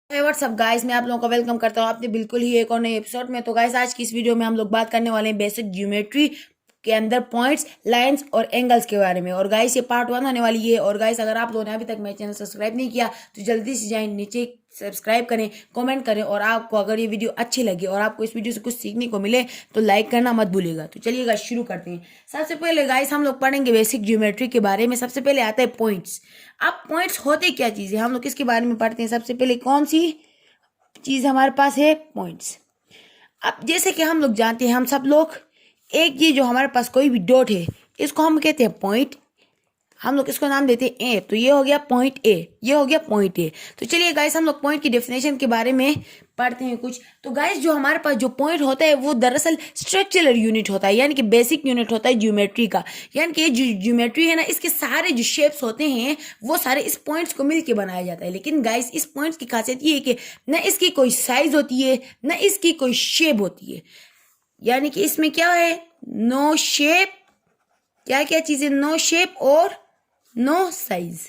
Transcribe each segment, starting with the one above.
WhatsApp guys, मैं आप लोगों का वेलकम करता हूँ आपने बिल्कुल ही एक और नए एपिसोड में। तो गाइस, आज की इस वीडियो में हम लोग बात करने वाले हैं बेसिक ज्योमेट्री के अंदर पॉइंट्स, लाइंस और एंगल्स के बारे में। और गाइस, ये पार्ट 1 होने वाली है। और गाइस, अगर आप लोगों ने अभी तक मेरे चैनल सब्सक्राइब नहीं किया तो जल्दी से जाएं, नीचे सब्सक्राइब करें, कमेंट करें। और आपको अगर ये वीडियो अच्छी लगे और आपको इस वीडियो से कुछ सीखने को मिले तो लाइक करना मत भूलिएगा। तो चलिए गाइस, शुरू करते हैं। सबसे पहले गाइस, हम लोग पढ़ेंगे बेसिक ज्योमेट्री के बारे में। सबसे पहले आता है पॉइंट्स। अब पॉइंट्स होते क्या चीज़ है, हम लोग किसके बारे में पढ़ते हैं। सबसे पहले कौन सी चीज हमारे पास है, पॉइंट्स। अब जैसे कि हम लोग जानते हैं, हम सब लोग, एक ये जो हमारे पास कोई भी डॉट है इसको हम कहते हैं पॉइंट। हम लोग इसको नाम देते हैं ए। तो ये हो गया पॉइंट ए, ये हो गया पॉइंट ए। तो चलिए गाइस, हम लोग पॉइंट की डेफिनेशन के बारे में पढ़ते हैं कुछ। तो गाइस, जो हमारे पास जो पॉइंट होता है वो दरअसल स्ट्रक्चरल यूनिट होता है, यानी कि बेसिक यूनिट होता है ज्योमेट्री का। यानी कि जो ज्योमेट्री है ना, इसके सारे जो शेप्स होते हैं वो सारे इस पॉइंट्स को मिलकर बनाया जाता है। लेकिन गाइस, इस पॉइंट्स की खासियत ये है कि न इसकी कोई साइज होती है, न इसकी कोई शेप होती है। यानी कि इसमें क्या है, नो शेप, क्या क्या चीजें, नो शेप और नो साइज।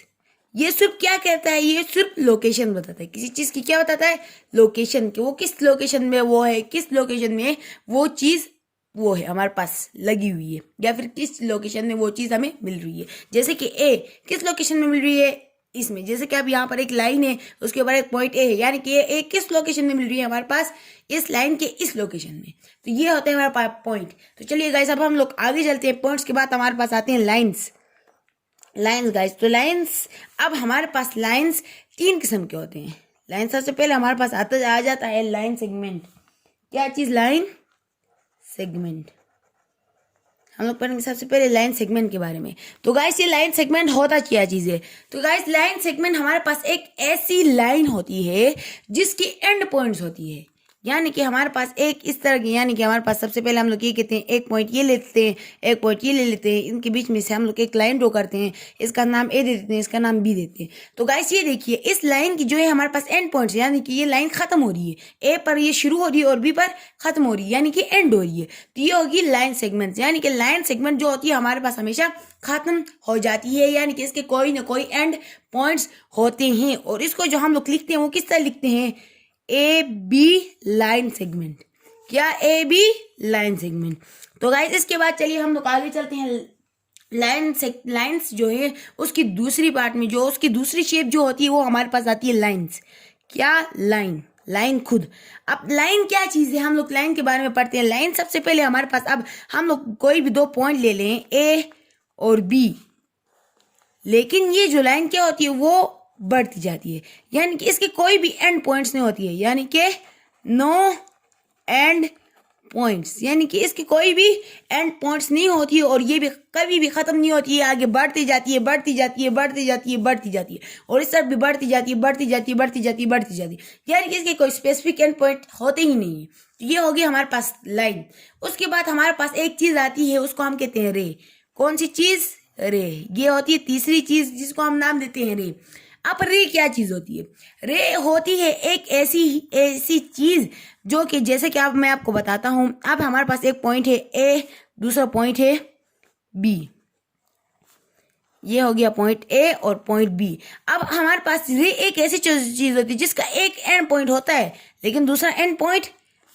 ये सिर्फ क्या कहता है, ये सिर्फ लोकेशन बताता है किसी चीज की। क्या बताता है, लोकेशन की, वो किस लोकेशन में वो है, किस लोकेशन में वो चीज वो है हमारे पास लगी हुई है, या फिर किस लोकेशन में वो चीज हमें मिल रही है। जैसे कि ए किस लोकेशन में मिल रही है, इसमें। जैसे कि अब यहाँ पर एक लाइन है, उसके ऊपर एक पॉइंट ए है, यानी कि ए किस लोकेशन में मिल रही है हमारे पास, इस लाइन के इस लोकेशन में। तो ये होते हैं हमारे पास पॉइंट। तो चलिए गाइस, अब हम लोग आगे चलते हैं। पॉइंट्स के बाद हमारे पास आते हैं लाइन्स। लाइन्स गाइस, तो लाइन्स, अब हमारे पास लाइन्स 3 किस्म के होते हैं। लाइन सबसे पहले हमारे पास आ जाता है लाइन सेगमेंट। क्या चीज, लाइन सेगमेंट। हम लोग पढ़ेंगे सबसे पहले लाइन सेगमेंट के बारे में। तो गाइस, ये लाइन सेगमेंट होता क्या चीज है। तो गाइस, लाइन सेगमेंट हमारे पास एक ऐसी लाइन होती है जिसकी एंड पॉइंट्स होती है। यानी कि हमारे पास एक इस तरह की, यानी कि हमारे पास सबसे पहले हम लोग ये कहते हैं, एक पॉइंट ये लेते हैं, एक पॉइंट ये ले लेते हैं, इनके बीच में से हम लोग एक लाइन ड्रॉ करते हैं। इसका नाम ए दे देते हैं, इसका नाम बी देते हैं। तो गाइस, ये देखिए, इस लाइन की जो है हमारे पास एंड पॉइंट्स, यानी कि ये लाइन खत्म हो रही है, ए पर ये शुरू हो रही है और बी पर खत्म हो रही है, यानी कि एंड हो रही है। तो ये होगी लाइन सेगमेंट। यानी कि लाइन सेगमेंट जो होती है हमारे पास हमेशा खत्म हो जाती है, यानी कि इसके कोई ना कोई एंड पॉइंट्स होते हैं। और इसको जो हम लोग लिखते हैं वो किस तरह लिखते हैं, ए बी लाइन सेगमेंट। क्या, ए बी लाइन सेगमेंट। तो गाइस, इसके बाद चलिए हम लोग आगे चलते हैं। लाइन्स जो है उसकी दूसरी पार्ट में, जो उसकी दूसरी शेप जो होती है वो हमारे पास आती है लाइन्स। क्या, लाइन, लाइन खुद। अब लाइन क्या चीज है, हम लोग लाइन के बारे में पढ़ते हैं। लाइन सबसे पहले हमारे पास, अब हम लोग कोई भी 2 पॉइंट ले लें, ए और बी, लेकिन ये जो लाइन क्या होती है वो बढ़ती जाती है, यानी कि इसके कोई भी एंड पॉइंट्स नहीं होती है, यानी कि नो एंड पॉइंट्स। यानी कि इसकी कोई भी एंड पॉइंट्स नहीं होती है और ये भी कभी भी खत्म नहीं होती है, आगे बढ़ती जाती है, बढ़ती जाती है, बढ़ती जाती है, बढ़ती जाती है, और इस तरफ भी बढ़ती जाती है, बढ़ती जाती है, बढ़ती जाती है, बढ़ती जाती है। यानी कि इसके कोई स्पेसिफिक एंड पॉइंट होते ही नहीं है। तो ये होगी हमारे पास लाइन। उसके बाद हमारे पास एक चीज आती है, उसको हम कहते हैं रे। कौन सी चीज, रे। ये होती है तीसरी चीज जिसको हम नाम देते हैं रे। अब रे क्या चीज होती है, रे होती है एक ऐसी चीज जो कि, जैसे कि अब मैं आपको बताता हूं। अब हमारे पास एक पॉइंट है ए, दूसरा पॉइंट है बी। ये हो गया पॉइंट ए और पॉइंट बी। अब हमारे पास रे एक ऐसी चीज होती है जिसका एक एंड पॉइंट होता है लेकिन दूसरा एंड पॉइंट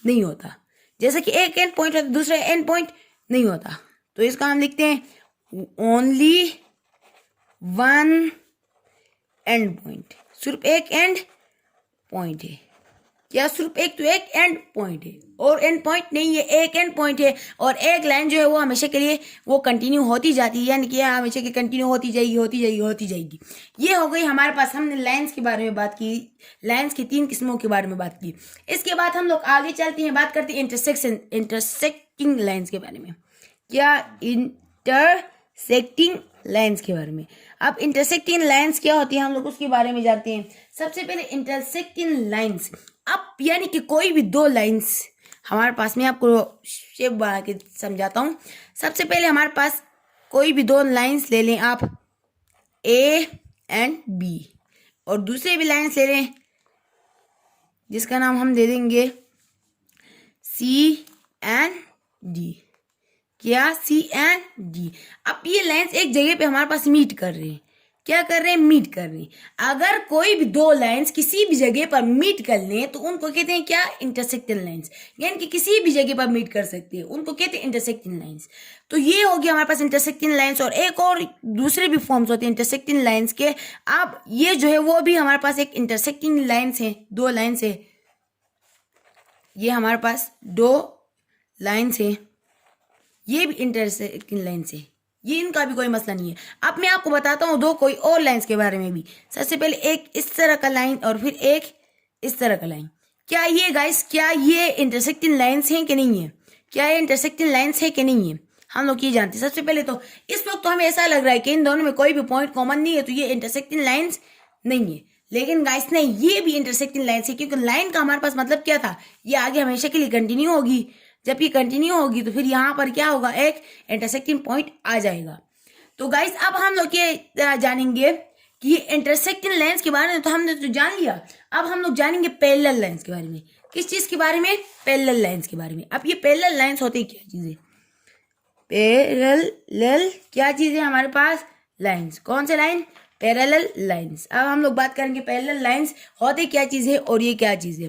नहीं होता। जैसे कि एक एंड पॉइंट होता है, दूसरा एंड पॉइंट नहीं होता। तो इसका हम लिखते हैं ओनली वन एंड पॉइंट। सिर्फ एक एंड पॉइंट है। क्या, सिर्फ एक, तो एक एंड पॉइंट है और एंड पॉइंट नहीं है, एक एंड पॉइंट है। और एक लाइन जो है वो हमेशा के लिए वो कंटिन्यू होती जाती है, यानी कि हमेशा की कंटिन्यू होती जाएगी, होती जाएगी, होती जाएगी। ये हो गई हमारे पास, हमने लाइंस के बारे में बात की, लाइंस की 3 किस्मों के बारे में बात की। इसके बाद हम लोग आगे चलते हैं, बात करते हैं इंटरसेक्टिंग लाइन्स के बारे में। क्या, इंटरसेक्टिंग लाइन्स के बारे में। अब इंटरसेक्टिंग लाइन्स क्या होती है, हम लोग उसके बारे में जानते हैं। सबसे पहले इंटरसेक्टिंग लाइन्स, अब यानी कि कोई भी 2 लाइन्स हमारे पास, मैं आपको शेप बना के समझाता हूँ। सबसे पहले हमारे पास कोई भी 2 लाइन्स ले लें आप, ए एंड बी, और दूसरे भी लाइन्स ले लें जिसका नाम हम दे देंगे सी एंड डी। क्या, सी एंड डी। अब ये लाइन्स एक जगह पे हमारे पास मीट कर रहे हैं, क्या कर रहे हैं, मीट कर रहे हैं। अगर कोई भी दो लाइंस किसी भी जगह पर मीट कर लें तो उनको कहते हैं क्या, इंटरसेक्टिंग लाइंस। यानी कि किसी भी जगह पर मीट कर सकते हैं, उनको कहते हैं इंटरसेक्टिंग लाइंस। तो ये हो गया हमारे पास इंटरसेक्टिंग लाइंस। और एक और दूसरे भी फॉर्म्स होते हैं इंटरसेक्टिंग लाइंस के। अब ये जो है वो भी हमारे पास एक इंटरसेक्टिंग लाइंस है, दो लाइंस है। ये हमारे पास दो लाइंस है, ये भी इंटरसेक्टिंग लाइंस है, ये इनका भी कोई मसला नहीं है। अब मैं आपको बताता हूँ दो कोई और लाइंस के बारे में भी। सबसे पहले एक इस तरह का लाइन और फिर एक इस तरह का लाइन। क्या ये गाइस, क्या ये इंटरसेक्टिंग लाइंस हैं कि नहीं है, क्या ये इंटरसेक्टिंग लाइंस है कि नहीं है, हम लोग ये जानते हैं। सबसे पहले तो इस वक्त तो हमें ऐसा लग रहा है कि इन दोनों में कोई भी पॉइंट कॉमन नहीं है, तो ये इंटरसेक्टिंग लाइंस नहीं है। लेकिन गाइस नहीं, ये भी इंटरसेक्टिंग लाइंस है, क्योंकि लाइन का हमारे पास मतलब क्या था, ये आगे हमेशा के लिए कंटिन्यू होगी। जब ये कंटिन्यू होगी तो फिर यहाँ पर क्या होगा, एक इंटरसेक्टिंग पॉइंट आ जाएगा। तो गाइस अब हम लोग ये जानेंगे कि ये इंटरसेक्टिंग लाइंस के बारे में तो हमने तो जान लिया। अब हम लोग जानेंगे पैरेलल लाइंस के बारे में। किस चीज के बारे में, पैरेलल लाइंस के बारे में। अब ये पैरेलल लाइंस होते क्या चीजें, पैरेलल क्या चीज है हमारे पास, लाइंस। कौन से लाइन, पैरेलल लाइंस। अब हम लोग बात करेंगे पैरेलल लाइंस होते क्या चीज है और ये क्या चीज है।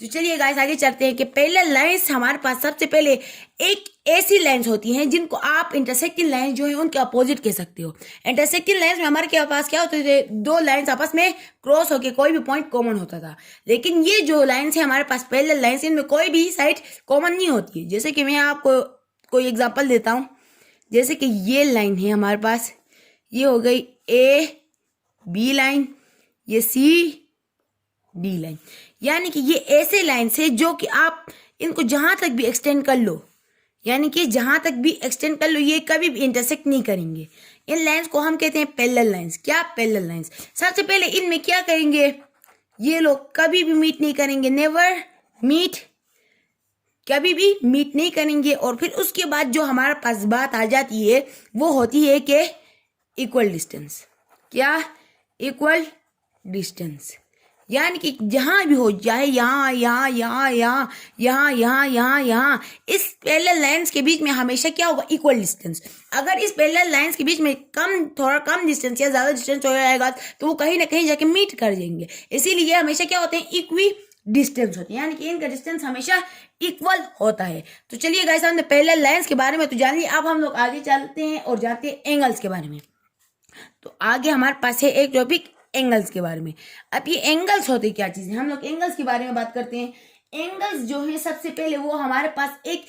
तो चलिए गाइस आगे चलते हैं कि पैरेलल लाइंस हमारे पास सबसे पहले एक ऐसी लाइंस होती हैं जिनको आप इंटरसेक्टिंग लाइंस जो है उनके अपोजिट कह सकते हो। इंटरसेक्टिंग लाइंस में हमारे के पास क्या होते थे, दो लाइंस आपस में क्रॉस होकर कोई भी पॉइंट कॉमन होता था। लेकिन ये जो लाइंस है हमारे पास पैरेलल लाइंस, इनमें कोई भी साइड कॉमन नहीं होती है। जैसे कि मैं आपको कोई एग्जाम्पल देता हूँ। जैसे कि ये लाइन है हमारे पास, ये हो गई ए बी लाइन, ये सी डी लाइन। यानी कि ये ऐसे लाइंस है जो कि आप इनको जहां तक भी एक्सटेंड कर लो, यानी कि जहां तक भी एक्सटेंड कर लो, ये कभी भी इंटरसेक्ट नहीं करेंगे। इन लाइंस को हम कहते हैं पैरेलल लाइंस। क्या, पैरेलल लाइंस। सबसे पहले इनमें क्या करेंगे, ये लोग कभी भी मीट नहीं करेंगे, नेवर मीट, कभी भी मीट नहीं करेंगे। और फिर उसके बाद जो हमारे पास बात आ जाती है वो होती है कि इक्वल डिस्टेंस। क्या, इक्वल डिस्टेंस। यानी कि जहां भी हो, चाहे यहाँ यहाँ यहाँ यहाँ यहाँ यहाँ यहाँ यहाँ, इस पैरेलल लाइंस के बीच में हमेशा क्या होगा, इक्वल डिस्टेंस। अगर इस पैरेलल लाइंस के बीच में थोड़ा कम डिस्टेंस या ज्यादा डिस्टेंस हो जाएगा तो वो कहीं ना कहीं जाके मीट कर जाएंगे। इसीलिए हमेशा क्या होते हैं, इक्वी डिस्टेंस होती है, यानी कि इनका डिस्टेंस हमेशा इक्वल होता है। तो चलिए गाइस हमने पैरेलल लाइंस के बारे में तो जान लिया। अब हम लोग आगे चलते हैं और जानते हैं एंगल्स के बारे में। तो आगे हमारे पास है एक टॉपिक एंगल्स के बारे में। अब ये एंगल्स होते क्या चीज है, हम लोग एंगल्स के बारे में बात करते हैं। एंगल्स जो है सबसे पहले वो हमारे पास एक,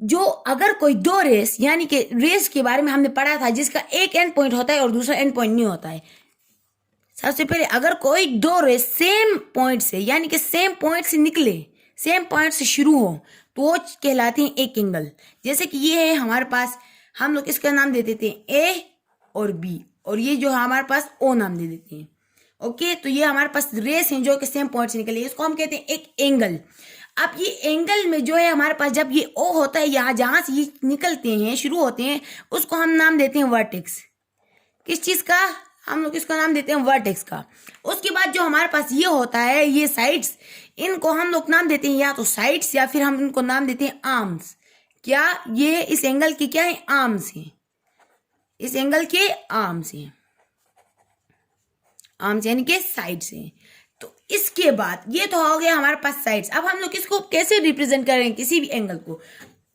जो अगर कोई दो रेस, यानी कि रेस के बारे में हमने पढ़ा था जिसका एक एंड पॉइंट होता है और दूसरा एंड पॉइंट नहीं होता है। सबसे पहले अगर कोई दो रेस सेम पॉइंट से, यानी कि सेम पॉइंट से निकले, सेम पॉइंट से शुरू हो, तो वो कहलाते हैं एक एंगल। जैसे कि ये है हमारे पास, हम लोग इसका नाम दे देते हैं ए और बी, और ये जो हमारे पास ओ नाम दे देते हैं। ओके, तो ये हमारे पास रेस हैं जो कि सेम पॉइंट से निकले, इसको हम कहते हैं एक एंगल। अब ये एंगल में जो है हमारे पास, जब ये ओ होता है, यहाँ जहां से ये निकलते हैं, शुरू होते हैं, उसको हम नाम देते हैं वर्टेक्स। किस चीज का, हम लोग इसको नाम देते हैं वर्टेक्स का। उसके बाद जो हमारे पास ये होता है, ये साइड्स, इनको हम लोग नाम देते हैं या तो साइड्स या फिर हम इनको नाम देते हैं आर्म्स। क्या, ये इस एंगल के क्या है, आर्म्स हैं। इस एंगल के आर्म्स हैं, आर्म्स यानी कि साइड्स हैं। तो इसके बाद ये तो हो गया हमारे पास साइड्स। अब हम लोग इसको कैसे रिप्रेजेंट करेंगे किसी भी एंगल को।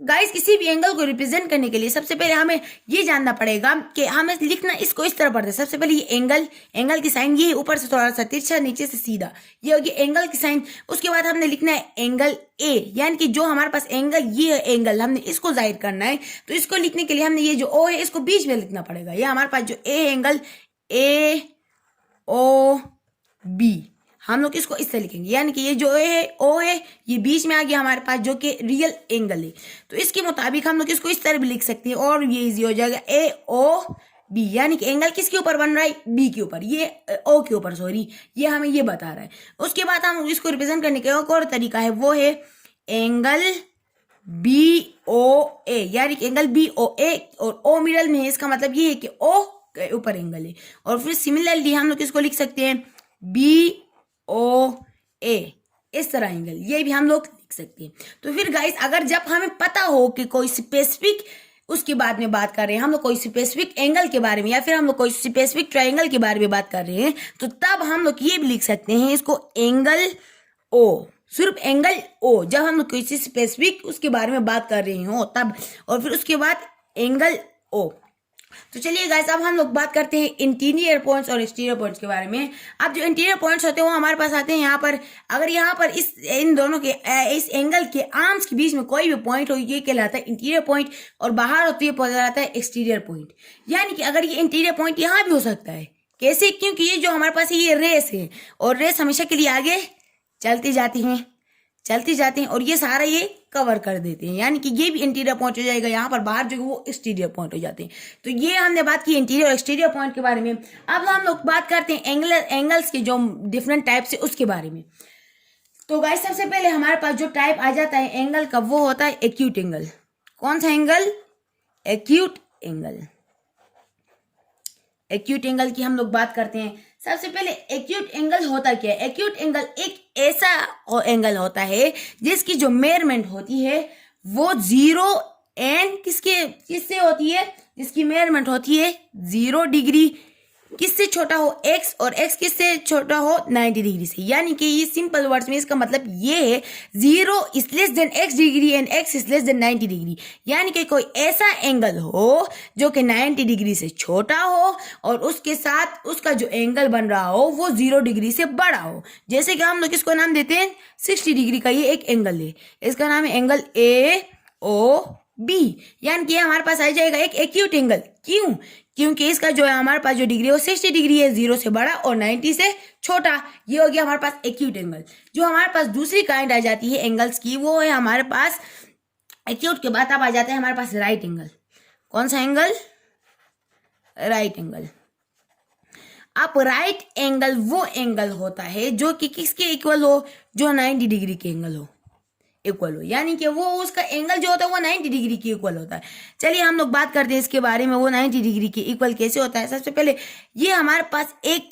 गाइस किसी भी एंगल को रिप्रेजेंट करने के लिए सबसे पहले हमें ये जानना पड़ेगा कि हमें लिखना इसको इस तरह पड़ता है। सबसे पहले ये एंगल, एंगल की साइन ये ऊपर से थोड़ा सा तिरछा, नीचे से सीधा, ये होगी एंगल की साइन। उसके बाद हमने लिखना है एंगल ए, यानी कि जो हमारे पास एंगल, ये एंगल हमने इसको जाहिर करना है। तो इसको लिखने के लिए हमने ये जो ओ है इसको बीच में लिखना पड़ेगा। ये हमारे पास जो A angle, A O B, हम लोग इसको इस तरह लिखेंगे, यानी कि ये जो है ओ है, ये बीच में आ गया हमारे पास, जो कि रियल एंगल है। तो इसके मुताबिक हम लोग इसको इस तरह भी लिख सकते हैं और ये इजी हो जाएगा, ए ओ बी, यानी कि एंगल किसके ऊपर बन रहा है, बी के ऊपर, ये ओ के ऊपर, सॉरी, ये हमें ये बता रहा है। उसके बाद हम इसको रिप्रेजेंट करने का एक और तरीका है, वो है एंगल बी ओ ए, यानी कि एंगल बी ओ ए, और ओ मिडल में है, इसका मतलब ये है कि ओ के ऊपर एंगल है। और फिर सिमिलरली हम लोग इसको लिख सकते हैं बी ओ ए, इस तरह एंगल, ये भी हम लोग लिख सकते हैं। तो फिर गाइस अगर जब हमें पता हो कि कोई स्पेसिफिक उसके बाद में बात कर रहे हैं, हम लोग कोई स्पेसिफिक एंगल के बारे में या फिर हम लोग कोई स्पेसिफिक ट्रायंगल के बारे में बात कर रहे हैं, तो तब हम लोग ये भी लिख सकते हैं इसको एंगल ओ, सिर्फ एंगल ओ, जब हम लोग किसी स्पेसिफिक उसके बारे में बात कर रहे हो तब, और फिर उसके बाद एंगल ओ। तो चलिए गाइस, अब हम लोग बात करते हैं इंटीरियर पॉइंट्स और एक्सटीरियर पॉइंट्स के बारे में। अब जो इंटीरियर पॉइंट्स होते हैं वो हमारे पास आते हैं यहाँ पर। अगर यहाँ पर इन दोनों के इस एंगल के आर्म्स के बीच में कोई भी पॉइंट हो, ये कहलाता है इंटीरियर पॉइंट, और बाहर होती है कहलाता है एक्सटीरियर पॉइंट। यानी कि अगर ये इंटीरियर पॉइंट यहाँ भी हो सकता है, कैसे? क्योंकि ये जो हमारे पास है ये रेस है, और रेस हमेशा के लिए आगे चलती जाती हैं और ये सारा ये कवर कर देते हैं, यानी कि ये भी इंटीरियर पॉइंट हो जाएगा। यहाँ पर बाहर जो वो एक्सटीरियर पॉइंट हो जाते हैं। तो ये हमने बात की इंटीरियर और एक्सटीरियर पॉइंट के बारे में। अब हम लोग बात करते हैं एंगल्स के जो डिफरेंट टाइप से उसके बारे में। तो गाइस, सबसे पहले हमारे पास जो टाइप आ जाता है एंगल का वो होता है एक्यूट एंगल। कौन सा angle? Acute angle. Acute angle की हम लोग बात करते हैं। सबसे पहले एक्यूट एंगल होता क्या है? एक्यूट एंगल एक ऐसा एंगल होता है जिसकी जो मेजरमेंट होती है वो 0 एंड किससे होती है? जिसकी मेजरमेंट होती है 0 डिग्री, किससे छोटा हो? x, और x किससे छोटा हो? 90 डिग्री से। यानी कि ये सिंपल वर्ड्स में इसका मतलब ये है 0 is less than x degree and x is less than 90 degree. यानी कि कोई ऐसा एंगल हो जो कि 90 डिग्री से छोटा हो और उसके साथ उसका जो एंगल बन रहा हो वो 0 डिग्री से बड़ा हो। जैसे कि हम लोग इसको नाम देते हैं 60 डिग्री का ये एक एंगल है, इसका नाम है एंगल AOB। यानी कि हमारे पास आ जाएगा एक एक्यूट एंगल। क्यों? क्योंकि इसका जो है हमारे पास जो डिग्री है वो 60 डिग्री है, 0 से बड़ा और 90 से छोटा। ये हो गया हमारे पास एक्यूट एंगल। जो हमारे पास दूसरी काइंड आ जाती है एंगल्स की, वो है हमारे पास एक्यूट के बाद अब आ जाता है हमारे पास राइट एंगल। कौन सा एंगल? Right angle. अब राइट एंगल वो एंगल होता है जो कि किसके इक्वल हो? जो 90 डिग्री के एंगल हो, इक्वल हो। यानी कि वो उसका एंगल जो होता है वो 90 डिग्री के इक्वल होता है। चलिए हम लोग बात करते हैं इसके बारे में, वो 90 डिग्री के इक्वल कैसे होता है। सबसे पहले ये हमारे पास एक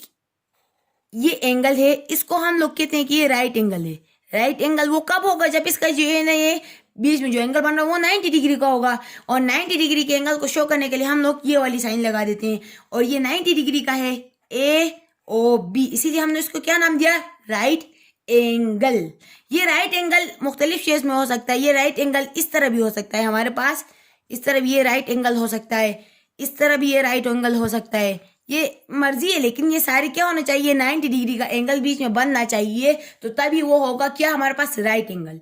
ये एंगल है, इसको हम लोग कहते हैं कि ये राइट एंगल है। राइट एंगल वो कब होगा? जब इसका जो है ना ये बीच में जो एंगल बन रहा है वो 90 डिग्री का होगा। और 90 डिग्री के एंगल को शो करने के लिए हम लोग ये वाली साइन लगा देते हैं, और ये 90 डिग्री का है AOB, इसीलिए हमने इसको क्या नाम दिया? Right angle. ये राइट एंगल मुख्तलिफ शेप्स में हो सकता है। ये राइट एंगल इस तरह भी हो सकता है हमारे पास, इस तरह भी ये राइट एंगल हो सकता है, इस तरह भी ये राइट एंगल हो सकता है, ये मर्जी है। लेकिन ये सारे क्या होना चाहिए? 90 डिग्री का एंगल बीच में बनना चाहिए, तो तभी वो होगा क्या? हमारे पास राइट एंगल।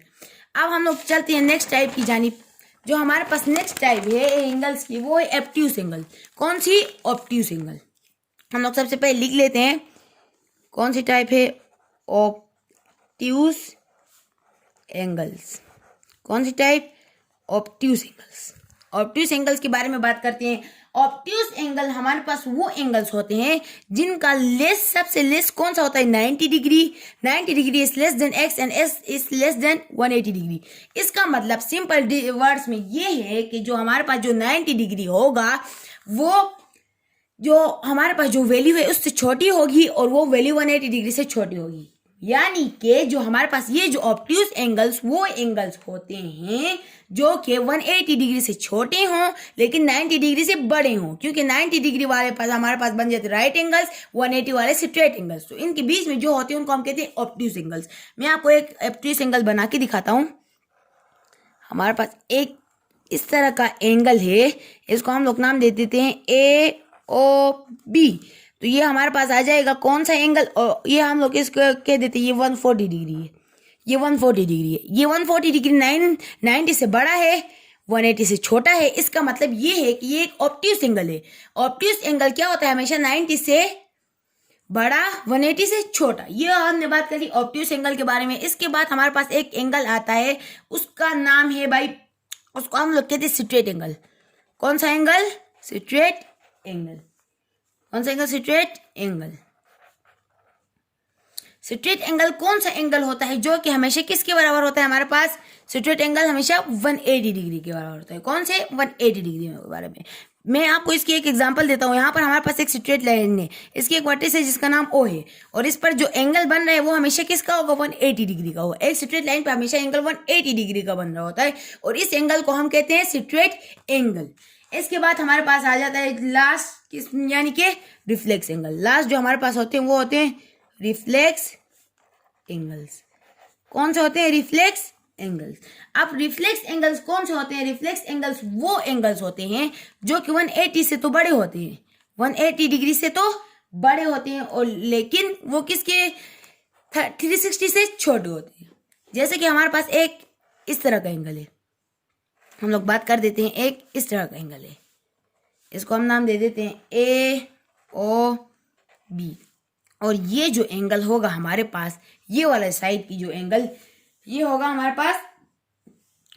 अब हम लोग चलते हैं नेक्स्ट टाइप की जानिब। जो हमारे पास नेक्स्ट टाइप है एंगल्स की वो है ऑब्ट्यूज एंगल। कौन सी? Obtuse angle. हम लोग सबसे पहले लिख लेते हैं कौन सी टाइप है? Obtuse angles. कौन सी type? Obtuse angles. Obtuse angles के बारे में बात करते हैं। ऑब्ट्यूज एंगल हमारे पास वो एंगल्स होते हैं जिनका लेस, सबसे लेस कौन सा होता है? 90 degree. 90 degree is less than x and s is less than 180 degree. इसका मतलब सिंपल वर्ड्स में ये है कि जो हमारे पास जो 90 डिग्री होगा वो जो हमारे पास जो वैल्यू है उससे छोटी होगी, और वो वैल्यू 180 डिग्री से छोटी होगी। यानी कि जो हमारे पास ये जो ऑब्ट्यूज एंगल्स वो एंगल्स होते हैं जो कि 180 डिग्री से छोटे हों लेकिन 90 डिग्री से बड़े हों। क्योंकि 90 डिग्री वाले पास हमारे पास बन जाते राइट एंगल्स, 180 वाले स्ट्रेट एंगल्स। तो इनके बीच में जो होते हैं उनको हम कहते हैं ऑब्ट्यूज एंगल्स। मैं आपको एक ऑब्ट्यूज एंगल बना के दिखाता हूँ। हमारे पास एक इस तरह का एंगल है, इसको हम लोग नाम दे देते हैं AOB। तो ये हमारे पास आ जाएगा कौन सा एंगल? और ये हम लोग इसको कह देते हैं ये 140 डिग्री है। ये 140 डिग्री है। ये 140 डिग्री 90 से बड़ा है, 180 से छोटा है। इसका मतलब ये है कि ये एक ऑब्ट्यूज एंगल है। ऑब्ट्यूज एंगल क्या होता है? हमेशा 90 से बड़ा, 180 से छोटा। ये हमने बात करी ऑब्ट्यूज एंगल के बारे में। इसके बाद हमारे पास एक एंगल आता है, उसका नाम है भाई, उसको हम लोग कहते हैं स्ट्रेट एंगल। कौन सा एंगल? Straight angle. कौन सा angle? Straight angle. Straight angle कौन सा एंगल होता है जो कि हमेशा किसके बराबर होता है? हमारे पास स्ट्रेट एंगल हमेशा 180 डिग्री के बराबर होता है। कौन से? 180 डिग्री के बारे में। मैं आपको इसकी एक एग्जांपल देता हूँ। यहाँ पर हमारे पास एक स्ट्रेट लाइन है, इसकी एक वर्टेक्स है जिसका नाम ओ है, और इस पर जो एंगल बन रहा है वो हमेशा किसका होगा, 180 डिग्री का होगा। एक स्ट्रेट लाइन पे हमेशा एंगल 180 डिग्री का बन रहा होता है, और इस एंगल को हम कहते हैं स्ट्रेट एंगल। इसके बाद हमारे पास आ जाता है लास्ट यानी कि रिफ्लेक्स एंगल। लास्ट जो हमारे पास होते हैं वो होते हैं रिफ्लेक्स एंगल्स। कौन से होते हैं, रिफ्लेक्स एंगल्स। अब रिफ्लेक्स एंगल्स कौन से होते हैं, रिफ्लेक्स एंगल्स वो एंगल्स होते हैं जो कि 180 से तो बड़े होते हैं, 180 डिग्री से तो बड़े होते हैं, और लेकिन वो किसके 360 से छोटे होते हैं। जैसे कि हमारे पास एक इस तरह का एंगल है, हम लोग बात कर देते हैं, एक इस तरह का एंगल है, इसको हम नाम दे देते हैं ए ओ बी, और ये जो एंगल होगा हमारे पास, ये वाला साइड की जो एंगल, ये होगा हमारे पास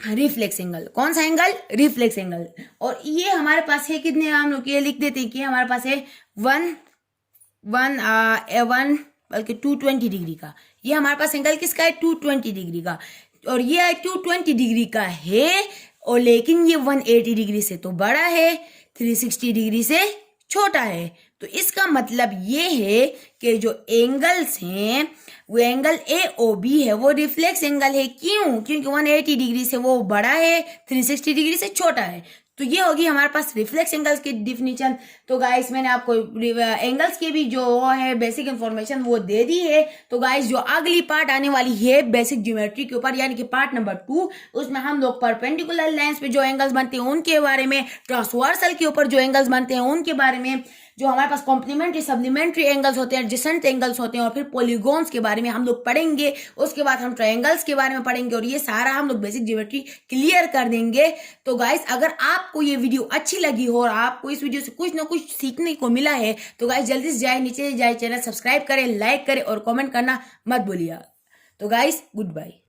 रिफ्लेक्स एंगल। कौन सा एंगल, रिफ्लेक्स एंगल। और ये हमारे पास है कितने, हम लोग ये लिख देते हैं कि हमारे पास है 220 डिग्री का। ये हमारे पास एंगल किसका है, 220 डिग्री का, और ये 220 डिग्री का है, और लेकिन ये 180 डिग्री से तो बड़ा है, 360 डिग्री से छोटा है। तो इसका मतलब ये है कि जो एंगल्स हैं वो एंगल ए ओ बी है, वो रिफ्लेक्स एंगल है। क्यों, क्योंकि 180 डिग्री से वो बड़ा है, 360 डिग्री से छोटा है। तो ये होगी हमारे पास रिफ्लेक्स एंगल्स की डिफिनीशन। तो गाइस मैंने आपको एंगल्स के भी जो वो है बेसिक इंफॉर्मेशन वो दे दी है। तो गाइस जो अगली पार्ट आने वाली है बेसिक ज्योमेट्री के ऊपर, यानी कि पार्ट नंबर 2, उसमें हम लोग परपेंडिकुलर लाइंस पे जो एंगल्स बनते हैं उनके बारे में, ट्रांसवर्सल के ऊपर जो एंगल्स बनते हैं उनके बारे में, जो हमारे पास कॉम्प्लीमेंट्री सप्लीमेंट्री एंगल्स होते हैं, एडजेसेंट एंगल्स होते हैं, और फिर पॉलीगॉन्स के बारे में हम लोग पढ़ेंगे। उसके बाद हम ट्रायंगल्स के बारे में पढ़ेंगे, और ये सारा हम लोग बेसिक ज्योमेट्री क्लियर कर देंगे। तो गाइस अगर आपको ये वीडियो अच्छी लगी हो और आपको इस वीडियो से कुछ ना कुछ सीखने को मिला है, तो गाइस जल्दी से जाए नीचे जाए, चैनल सब्सक्राइब करें, लाइक करें और कॉमेंट करना मत भूलिएगा। तो गाइस गुड बाय।